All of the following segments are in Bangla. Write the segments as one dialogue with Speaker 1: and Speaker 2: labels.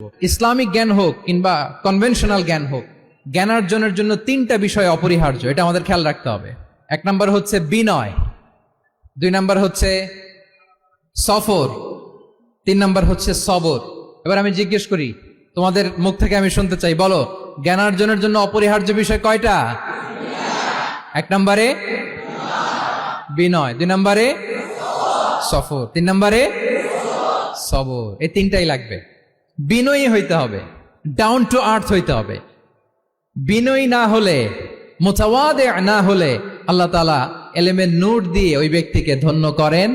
Speaker 1: হোক, ইসলামিক জ্ঞান হোক কিংবা কনভেনশনাল জ্ঞান হোক, জ্ঞানার্জনের জন্য তিনটা বিষয় অপরিহার্য, এটা আমাদের খেয়াল রাখতে হবে। এক নম্বর হচ্ছে বিনয়, দুই নম্বর হচ্ছে সফর, তিন নম্বর হচ্ছে সবর। এবার আমি জিজ্ঞেস করি, তোমাদের মুখ থেকে আমি শুনতে চাই, বলো জ্ঞানার্জনের জন্য অপরিহার্য বিষয় কয়টা? এক নম্বরে বিনয়, দুই নম্বরে সফর, তিন নম্বরে সবর। এই তিনটাই লাগবে। বিনয়ী হইতে হবে, ডাউন টু আর্থ হইতে হবে। বিনয়ী না হলে, মুতাওয়াদি না হলে আল্লাহ তাআলা এলেমের নূর দিয়ে ওই ব্যক্তিকে ধন্য করেন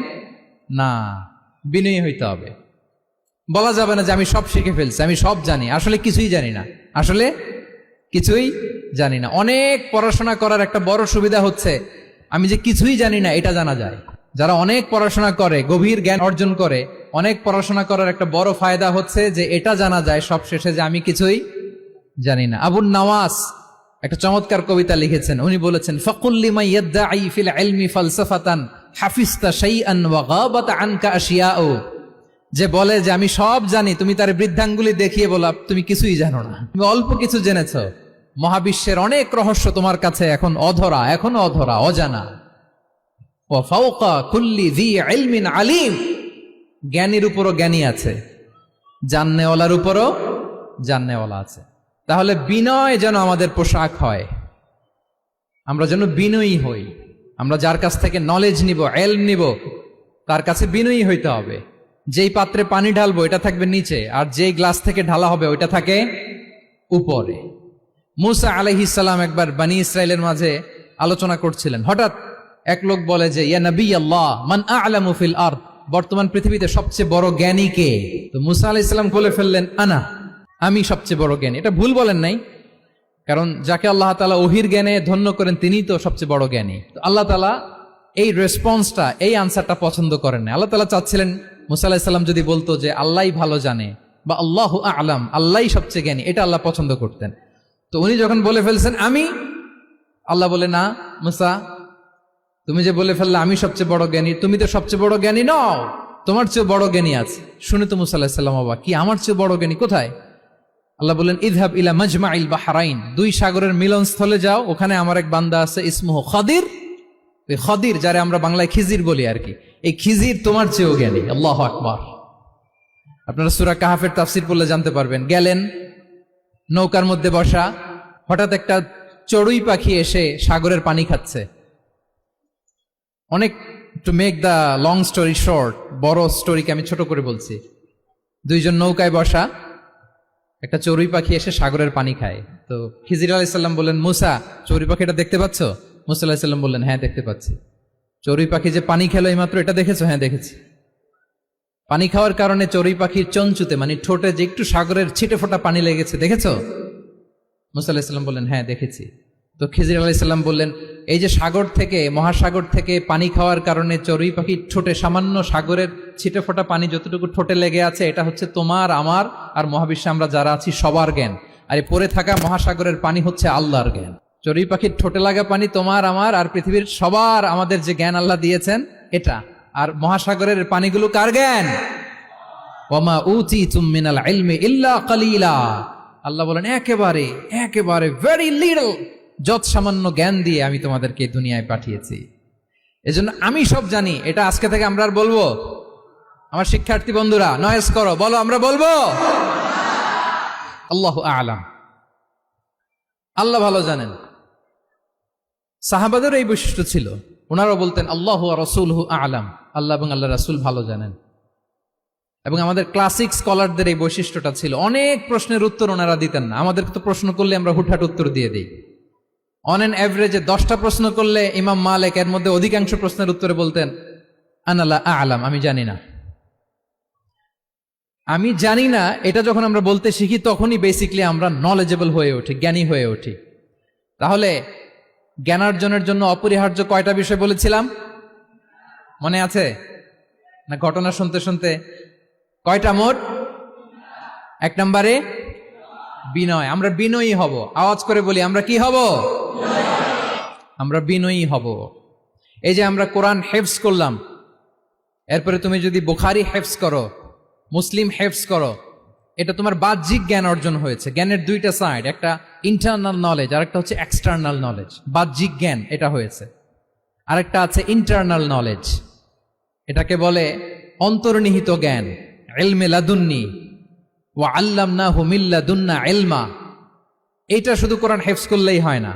Speaker 1: না। বিনয়ী হইতে হবে। বলা যাবে না যে আমি সব শিখে ফেলছি, আমি সব জানি, আসলে কিছুই জানি না, আসলে কিছুই জানি না। অনেক পড়াশোনা করার একটা বড় সুবিধা হচ্ছে আমি যে কিছুই জানি না এটা জানা যায়। যারা অনেক পড়াশোনা করে, গভীর জ্ঞান অর্জন করে, অনেক পড়াশোনা করার একটা বড় ফায়দা হচ্ছে যে এটা জানা যায় সব শেষে যে আমি কিছুই জানি না। আবুন নওয়াস একটা চমৎকার কবিতা লিখেছেন। উনি বলেছেন, ফাকুল লিমা ইয়াদদাঈ ফিল ইলমি ফালসাফাতান হাফিজতা শাইআন ওয়া গাবাত আনকা আশিয়াউ। যে বলে যে আমি সব জানি, তুমি তার বৃদ্ধাঙ্গুলি দেখিয়ে বলা তুমি কিছুই জানো না, তুমি অল্প কিছু জেনেছো। মহাবিশ্বের অনেক রহস্য তোমার কাছে এখন অধরা, এখনো অধরা, অজানা। ওয়া ফাওকা কুল্লি যী ইলমিন আলিম। জ্ঞানীর উপরও জ্ঞানী আছে, জাননেওয়ালার উপরও জাননেওয়ালা আছে। তাহলে বিনয় যেন আমাদের পোশাক হয়, আমরা যেন বিনয়ী হই। আমরা যার কাছ থেকে নলেজ নিব, ইলম নিব, তার কাছে বিনয়ী হইতে হবে। যেই পাত্রে পানি ঢালবো এটা থাকবে নিচে, আর যেই গ্লাস থেকে ঢালা হবে ওইটা থাকে উপরে। মুসা আলাইহিস সালাম একবার বনি ইসরাইলের মাঝে আলোচনা করছিলেন। হঠাৎ এক লোক বলে যে, ইয়া নবী আল্লাহ, মান আ'লামু ফিল আরদ, বর্তমান পৃথিবীতে সবচেয়ে বড় জ্ঞানী কে? তো মুসা আলাইহিস সালাম বলে ফেললেন, আনা, আমি সবচেয়ে বড় জ্ঞানী। এটা ভুল বলেন নাই, কারণ যাকে আল্লাহ তাআলা ওহির জ্ঞানে ধন্য করেন তিনিই তো সবচেয়ে বড় জ্ঞানী। তো আল্লাহ তাআলা এই রেসপন্সটা, এই আনসারটা পছন্দ করেন না। আল্লাহ তাআলা চাচ্ছিলেন মুসা আলাইহিস সালাম যদি বলতো যে আল্লাহই ভালো জানে বা আল্লাহু আ'লাম, আল্লাহই সবচেয়ে জ্ঞানী, এটা আল্লাহ পছন্দ করতেন। তো উনি যখন বলে ফেলছেন আমি, আল্লাহ বলে, না মুসা, তুমি যে বলে ফেললে আমি সবচেয়ে বড় জ্ঞানী, তুমি তো সবচেয়ে বড় জ্ঞানী নও, তোমার চেয়ে বড় জ্ঞানী আছে। শুনে তো মুসা আলাইহিস সালাম অবাক, কি আমার চেয়ে বড় জ্ঞানী কোথায়? আল্লাহ বললেন, ইযহাব ইলা মাজমাইল বাহরাইন, দুই সাগরের মিলনস্থলে যাও, ওখানে আমার এক বান্দা আছে, ইসমুহু খাদির। এই খাদির, যারে আমরা বাংলায় খিজির বলি আর কি, এই খিজির তোমার চেয়েও জ্ঞানী। আল্লাহু আকবার। আপনারা সূরা কাহাফের তাফসীর পড়লে জানতে পারবেন। গেলেন, নৌকার মধ্যে বসা, হঠাৎ একটা চড়ুই পাখি এসে সাগরের পানি খাচ্ছে। অনেক, to make the long story short, বড় স্টোরিকে আমি ছোট করে বলছি। দুইজন নৌকায় বসা, একটা চড়ুই পাখি এসে সাগরের পানি খায়। তো খিজির আলাইহিস সালাম বললেন, মুসা, চড়ুই পাখিটা দেখতে পাচ্ছ? মুসা আলাইহিস সালাম বললেন, হ্যাঁ দেখতে পাচ্ছি। চড়ুই পাখি যে পানি খেলো এইমাত্র, এটা দেখেছো? হ্যাঁ দেখেছি। পানি খাওয়ার কারণে চড়ুই পাখির চঞ্চুতে, মানে ঠোঁটে যে একটু সাগরের ছিটে ফোটা পানি লেগেছে, দেখেছো? মুসা আলাইহিস সালাম বললেন, হ্যাঁ দেখেছি। তো খিজির আলাইহিস সালাম বললেন, এই যে সাগর থেকে, মহাসাগর থেকে পানি খাওয়ার কারণে চড়ুই পাখির ঠোঁটে সামান্য সাগরের ছিটে ফোটা পানি যতটুকু ঠোঁটে লেগে আছে, এটা হচ্ছে তোমার, আমার আর মহাবিশ্বে আমরা যারা আছি সবার জ্ঞান। আর এই পড়ে থাকা মহাসাগরের পানি হচ্ছে আল্লাহর জ্ঞান। চড়ুই পাখির ঠোঁটে লাগা পানি তোমার, আমার আর পৃথিবীর সবার, আমাদের যে জ্ঞান আল্লাহ দিয়েছেন এটা। আর মহাসাগরের পানিগুলো কার জ্ঞান? ওয়ামা উতীতুম মিনাল ইলমি ইল্লা কালিলা। আল্লাহ বলেন, একেবারে একেবারে ভেরি লিটল, যত সামান্য জ্ঞান দিয়ে আমি তোমাদেরকে দুনিয়ায় পাঠিয়েছি। এজন্য আমি সব জানি, এটা আজকে থেকে আমরা আর বলবো? আমার শিক্ষার্থী বন্ধুরা নয়েজ করো, বলো আমরা বলবো আল্লাহু আ'লাম। আল্লাহ ভালো জানেন। সাহাবাদের এই বৈশিষ্ট্য ছিল, ওনারাও বলতেন আল্লাহু ওয়া রাসূলুহু আ'লাম, আল্লাহ এবং আল্লাহ রাসূল ভালো জানেন। এবং আমাদের ক্লাসিক স্কলারদের এই বৈশিষ্ট্যটা ছিল, অনেক প্রশ্নের উত্তর ওনারা দিতেন না। আমাদের তো প্রশ্ন করলে আমরা হুটহাট উত্তর দিয়ে দিই। অন অ্যান অ্যাভারেজে 10টা প্রশ্ন করলে ইমাম মালিক এর মধ্যে অধিকাংশ প্রশ্নের উত্তরে বলতেন আনা লা আ'লাম, আমি জানি না। আমি জানি না, এটা যখন আমরা বলতে শিখি তখনই বেসিক্যালি আমরা নলেজেবল হয়ে উঠি, জ্ঞানী হয়ে উঠি। তাহলে জ্ঞানার্জনের জন্য অপরিহার্য কয়টা বিষয় বলেছিলাম, মনে আছে না? ঘটনা শুনতে শুনতে কয়টা মোট? এক নম্বরে বিনয়। আমরা বিনয়ী হব। আওয়াজ করে বলি, আমরা কি হব? আমরা বিনয়ী হব। এই যে আমরা কোরআন হেফজ করলাম, এরপরে তুমি যদি বুখারী হেফজ করো, মুসলিম হেফজ করো, এটা তোমার বাহ্যিক জ্ঞান অর্জন হয়েছে। জ্ঞানের দুইটা সাইড, একটা ইন্টারনাল নলেজ আর একটা হচ্ছে এক্সটার্নাল নলেজ। বাহ্যিক জ্ঞান এটা হয়েছে, আরেকটা আছে ইন্টারনাল নলেজ, এটাকে বলে অন্তর্নিহিত জ্ঞান। ইলমে লাদুন্নি ওয়া আল্লামনাহু মিন লাদুন্না ইলমা। এটা শুধু কোরআন হেফজ করলেই হয় না,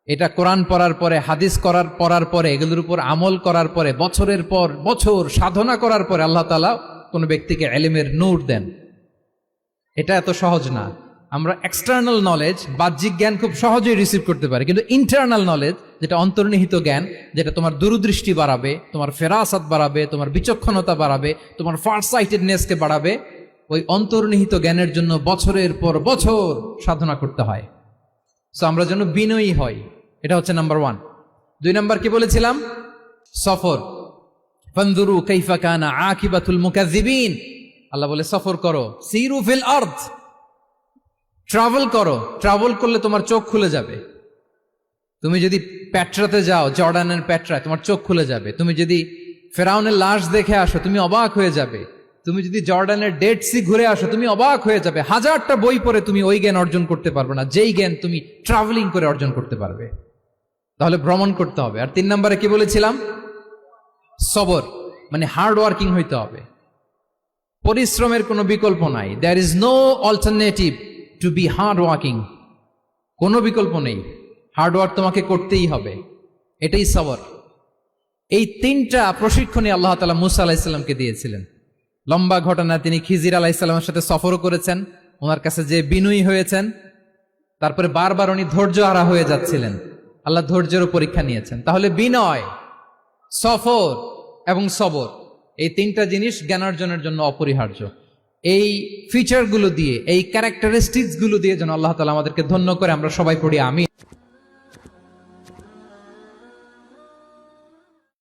Speaker 1: এটা কোরআন পড়ার পরে, হাদিস পড়ার পরে, এগুলোর উপর আমল করার পরে, বছরের পর বছর সাধনা করার পরে আল্লাহ তাআলা কোনো ব্যক্তিকে ইলমের নূর দেন। এটা এত সহজ না। আমরা এক্সটার্নাল নলেজ, বাহ্যিক জ্ঞান খুব সহজেই রিসিভ করতে পারি, কিন্তু ইন্টারনাল নলেজ, যেটা অন্তর্নিহিত জ্ঞান, যেটা তোমার দূরদৃষ্টি বাড়াবে, তোমার ফেরাসাত বাড়াবে, তোমার বিচক্ষণতা বাড়াবে, তোমার ফারসাইটেডনেসকে বাড়াবে, ওই অন্তর্নিহিত জ্ঞানের জন্য বছরের পর বছর সাধনা করতে হয়। সো আমরা যেন বিনয়ী হই, এটা হচ্ছে নাম্বার 1। 2 নাম্বার কি বলেছিলাম? সফর। ফানজুরু কাইফা কানা আকিবাতুল মুকাজ্জিবিন। আল্লাহ বলে সফর করো, সিরু ফিল আরদ, ট্রাভেল করো। ট্রাভেল করলে তোমার চোখ খুলে যাবে। তুমি যদি পেট্রাতে যাও, জর্ডানের পেট্রায়, তোমার চোখ খুলে যাবে। তুমি যদি ফেরাউনের লাশ দেখে আসো, তুমি অবাক হয়ে যাবে। তুমি যদি জর্ডানের ডেড সি ঘুরে আসো, তুমি অবাক হয়ে যাবে। 1000টা বই পড়ে তুমি ওই জ্ঞান অর্জন করতে পারবে না, যেই জ্ঞান তুমি ট্রাভেলিং করে অর্জন করতে পারবে। তাহলে ভ্রমণ করতে হবে। আর 3 নম্বরে কি বলেছিলাম? সবর, মানে হার্ড ওয়ার্কিং হইতে হবে। পরিশ্রমের কোনো বিকল্প নাই। There is no alternative to be hard working. কোনো বিকল্প নেই, হার্ড ওয়ার্ক তোমাকে করতেই হবে। এটাই সবর। এই 3টা প্রশিক্ষণই আল্লাহ তাআলা মুসা আলাইহিস সালামকে দিয়েছিলেন। লম্বা ঘটনা, তিনি খিজির আলাইহিস সালামের সাথে সফরও করেছেন, ওনার কাছে যে বিনয়ী হয়েছেন। তারপরে বারবার উনি ধৈর্য হারা হয়ে যাচ্ছিলেন, আল্লাহ ধৈর্যেরও পরীক্ষা নিয়েছেন। তাহলে বিনয়, সফর এবং সবর, এই 3টা জিনিস জ্ঞান অর্জনের জন্য অপরিহার্য। এই ফিচারগুলো দিয়ে, এই ক্যারেক্টারিস্টিক্স গুলো দিয়ে যেন আল্লাহ তাআলা আমাদেরকে ধন্য করে। আমরা সবাই পড়ি আমিন।